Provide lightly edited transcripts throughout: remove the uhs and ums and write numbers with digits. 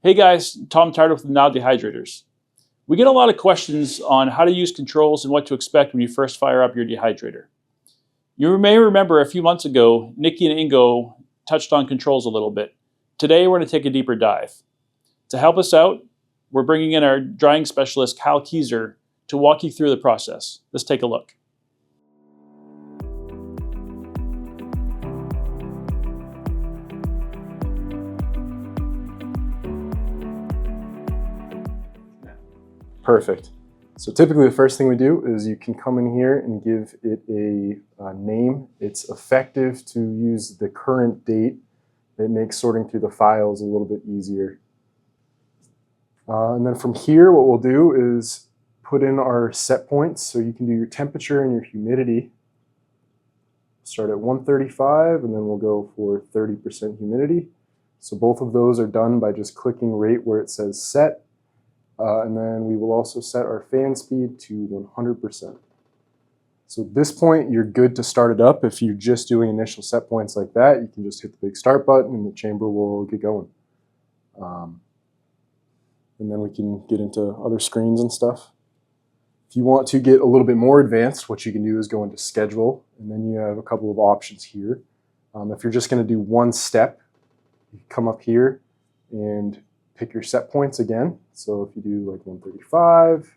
Hey guys, Thom with the Nyle Dehydrators. We get a lot of questions on how to use controls and what to expect when you first fire up your dehydrator. You may remember a few months ago, Nikki and Ingo touched on controls a little bit. Today we're going to take a deeper dive. To help us out, we're bringing in our drying specialist, Kyle Keezer, to walk you through the process. Let's take a look. Perfect. So typically the first thing we do is you can come in here and give it a name. It's effective to use the current date. It makes sorting through the files a little bit easier. And then from here, what we'll do is put in our set points. So you can do your temperature and your humidity. Start at 135, and then we'll go for 30% humidity. So both of those are done by just clicking right where it says set. And then we will also set our fan speed to 100%. So at this point, you're good to start it up. If you're just doing initial set points like that, you can just hit the big start button and the chamber will get going. And then we can get into other screens and stuff. If you want to get a little bit more advanced, what you can do is go into schedule, and then you have a couple of options here. If you're just going to do one step, you come up here and pick your set points again. So if you do like 135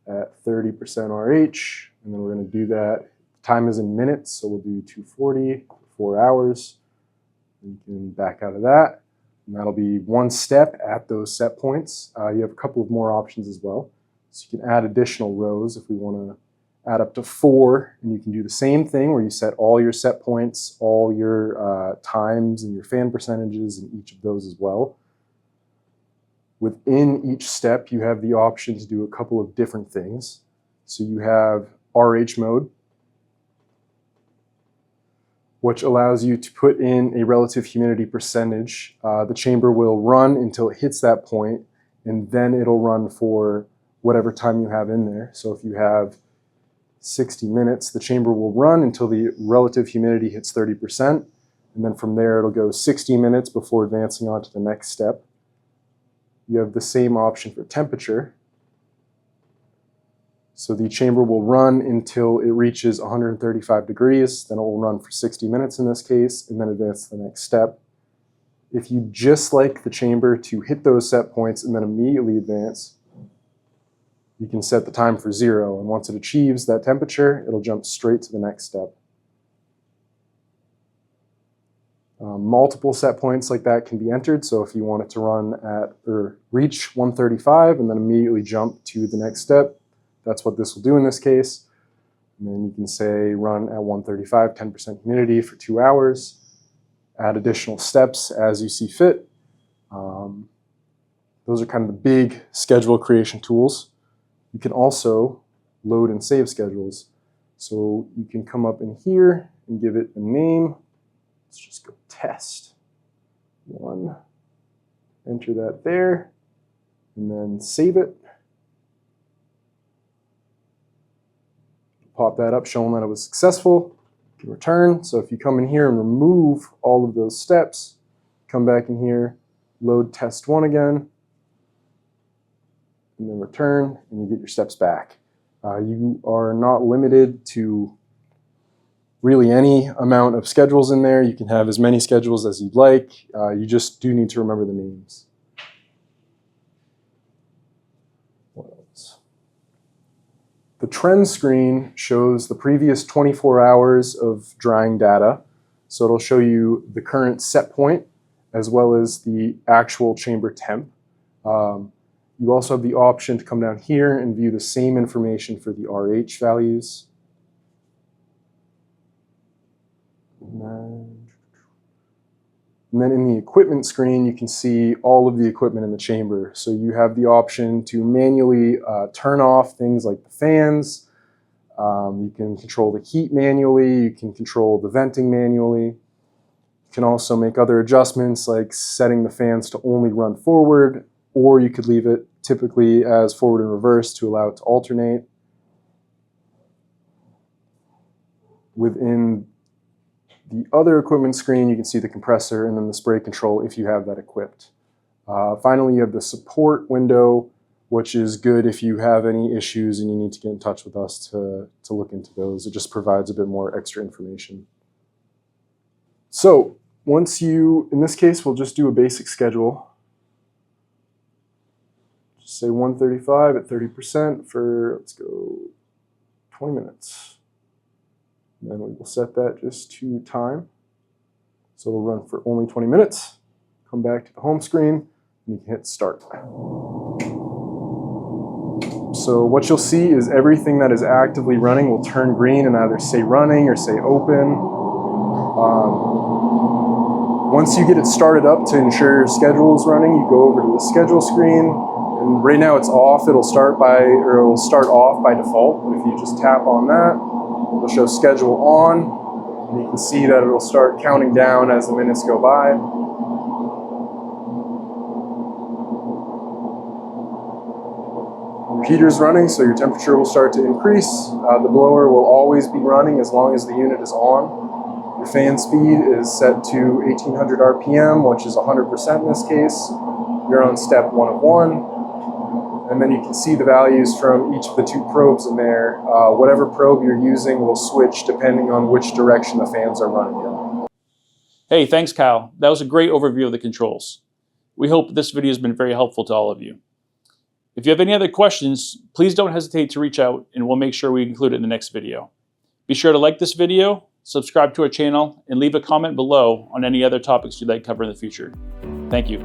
at 30% RH, and then we're going to do that. Time is in minutes, so we'll do 240 for 4 hours. You can back out of that, and that'll be one step at those set points. You have a couple of more options as well. So you can add additional rows if we want to add up to 4, and you can do the same thing where you set all your set points, all your times and your fan percentages in each of those as well. Within each step, you have the option to do a couple of different things. So you have RH mode, which allows you to put in a relative humidity percentage. The chamber will run until it hits that point, and then it'll run for whatever time you have in there. So if you have 60 minutes, the chamber will run until the relative humidity hits 30%, and then from there it'll go 60 minutes before advancing on to the next step. You have the same option for temperature. So the chamber will run until it reaches 135 degrees, then it will run for 60 minutes in this case, and then advance to the next step. If you just like the chamber to hit those set points and then immediately advance, you can set the time for 0, and once it achieves that temperature, it'll jump straight to the next step. Multiple set points like that can be entered, so if you want it to run at or reach 135 and then immediately jump to the next step, that's what this will do in this case. And then you can say run at 135, 10% humidity for 2 hours, add additional steps as you see fit. Those are kind of the big schedule creation tools. You can also load and save schedules. So you can come up in here and give it a name. Let's just go test 1, enter that there, and then save it. Pop that up showing that it was successful. You can return. So if you come in here and remove all of those steps, come back in here, load test 1 again, and then return, and you get your steps back. You are not limited to really any amount of schedules in there. You can have as many schedules as you'd like. You just do need to remember the names. What else? The trend screen shows the previous 24 hours of drying data. So it'll show you the current set point as well as the actual chamber temp. You also have the option to come down here and view the same information for the RH values. And then in the equipment screen, you can see all of the equipment in the chamber. So you have the option to manually turn off things like the fans. You can control the heat manually. You can control the venting manually. You can also make other adjustments like setting the fans to only run forward, or you could leave it typically as forward and reverse to allow it to alternate. Within the other equipment screen, you can see the compressor and then the spray control if you have that equipped. Finally, you have the support window, which is good if you have any issues and you need to get in touch with us to look into those. It just provides a bit more extra information. So once you, in this case, we'll just do a basic schedule. Just say 135 at 30% for, let's go, 20 minutes. And then we will set that just to time. So it'll run for only 20 minutes. Come back to the home screen and you can hit start. So what you'll see is everything that is actively running will turn green and either say running or say open. Once you get it started up to ensure your schedule is running, you go over to the schedule screen. And right now it's off. It'll start off by default. But if you just tap on that, it'll show schedule on. And you can see that it'll start counting down as the minutes go by. Your heater's running, so your temperature will start to increase. The blower will always be running as long as the unit is on. Your fan speed is set to 1800 RPM, which is 100% in this case. You're on step 1 of 1. And then you can see the values from each of the 2 probes in there. Whatever probe you're using will switch depending on which direction the fans are running in. Hey, thanks, Kyle. That was a great overview of the controls. We hope this video has been very helpful to all of you. If you have any other questions, please don't hesitate to reach out and we'll make sure we include it in the next video. Be sure to like this video, subscribe to our channel, and leave a comment below on any other topics you'd like to cover in the future. Thank you.